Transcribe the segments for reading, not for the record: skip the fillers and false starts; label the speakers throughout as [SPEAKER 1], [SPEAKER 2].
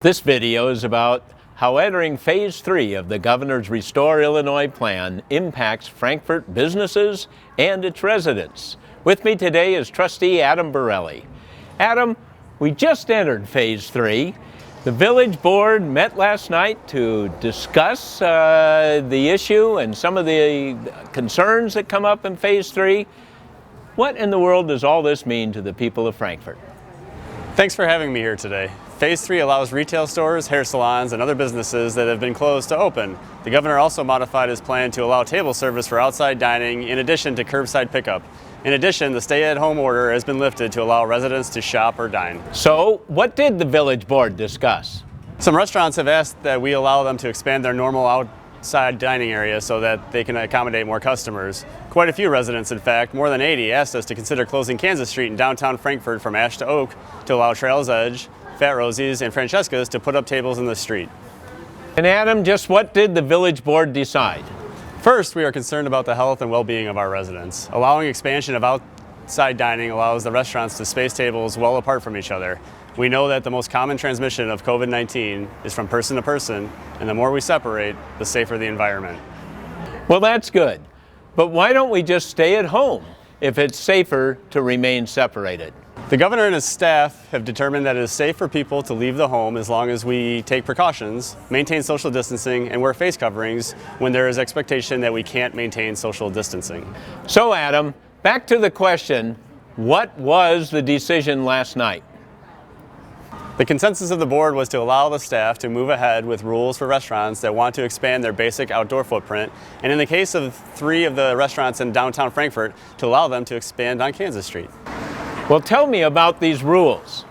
[SPEAKER 1] This video is about how entering Phase 3 of the Governor's Restore Illinois plan impacts Frankfort businesses and its residents. With me today is Trustee Adam Borrelli. Adam, we just entered Phase 3. The Village Board met last night to discuss the issue and some of the concerns that come up in Phase 3. What in the world does all this mean to the people of Frankfort?
[SPEAKER 2] Thanks for having me here today. Phase 3 allows retail stores, hair salons, and other businesses that have been closed to open. The governor also modified his plan to allow table service for outside dining in addition to curbside pickup. In addition, the stay-at-home order has been lifted to allow residents to shop or dine.
[SPEAKER 1] So, what did the Village Board discuss?
[SPEAKER 2] Some restaurants have asked that we allow them to expand their normal outside dining area so that they can accommodate more customers. Quite a few residents, in fact, more than 80, asked us to consider closing Kansas Street in downtown Frankfort from Ash to Oak to allow Trail's Edge, Fat Rosie's, and Francesca's to put up tables in the street.
[SPEAKER 1] And Adam, just what did the Village Board decide?
[SPEAKER 2] First, we are concerned about the health and well-being of our residents. Allowing expansion of outside dining allows the restaurants to space tables well apart from each other. We know that the most common transmission of Covid19 is from person to person, and the more we separate, the safer the environment.
[SPEAKER 1] Well, that's good. But why don't we just stay at home if it's safer to remain separated?
[SPEAKER 2] The governor and his staff have determined that it is safe for people to leave the home as long as we take precautions, maintain social distancing, and wear face coverings when there is expectation that we can't maintain social distancing.
[SPEAKER 1] So, Adam, back to the question, what was the decision last night?
[SPEAKER 2] The consensus of the board was to allow the staff to move ahead with rules for restaurants that want to expand their basic outdoor footprint, and in the case of 3 of the restaurants in downtown Frankfort, to allow them to expand on Kansas Street.
[SPEAKER 1] Well, tell me about these rules.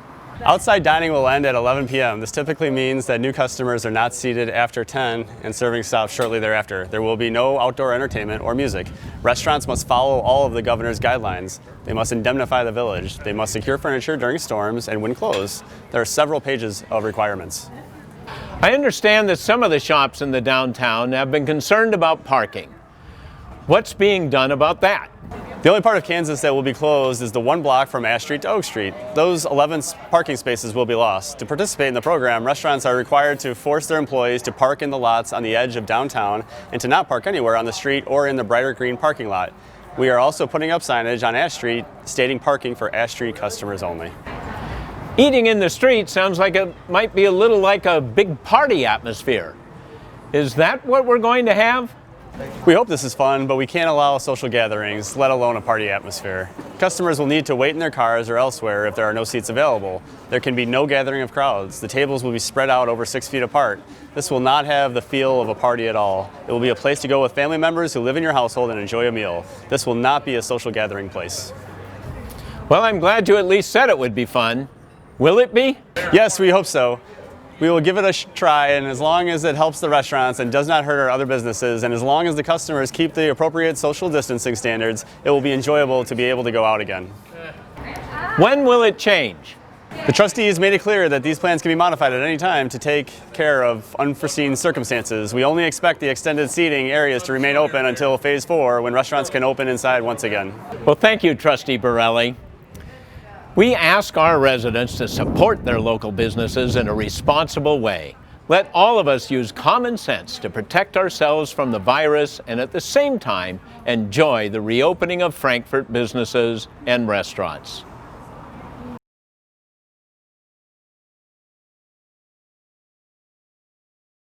[SPEAKER 2] Outside dining will end at 11 p.m. This typically means that new customers are not seated after 10 and serving stops shortly thereafter. There will be no outdoor entertainment or music. Restaurants must follow all of the governor's guidelines. They must indemnify the village. They must secure furniture during storms and when closed. There are several pages of requirements.
[SPEAKER 1] I understand that some of the shops in the downtown have been concerned about parking. What's being done about that?
[SPEAKER 2] The only part of Kansas that will be closed is the 1 block from Ash Street to Oak Street. Those 11 parking spaces will be lost. To participate in the program, restaurants are required to force their employees to park in the lots on the edge of downtown and to not park anywhere on the street or in the brighter green parking lot. We are also putting up signage on Ash Street stating parking for Ash Street customers only.
[SPEAKER 1] Eating in the street sounds like it might be a little like a big party atmosphere. Is that what we're going to have?
[SPEAKER 2] We hope this is fun, but we can't allow social gatherings, let alone a party atmosphere. Customers will need to wait in their cars or elsewhere if there are no seats available. There can be no gathering of crowds. The tables will be spread out over 6 feet apart. This will not have the feel of a party at all. It will be a place to go with family members who live in your household and enjoy a meal. This will not be a social gathering place.
[SPEAKER 1] Well, I'm glad you at least said it would be fun. Will it be?
[SPEAKER 2] Yes, we hope so. We will give it a try, and as long as it helps the restaurants and does not hurt our other businesses, and as long as the customers keep the appropriate social distancing standards, it will be enjoyable to be able to go out again.
[SPEAKER 1] When will it change?
[SPEAKER 2] The trustees made it clear that these plans can be modified at any time to take care of unforeseen circumstances. We only expect the extended seating areas to remain open until Phase 4, when restaurants can open inside once again.
[SPEAKER 1] Well, thank you, Trustee Borrelli. We ask our residents to support their local businesses in a responsible way. Let all of us use common sense to protect ourselves from the virus and at the same time enjoy the reopening of Frankfort businesses and restaurants.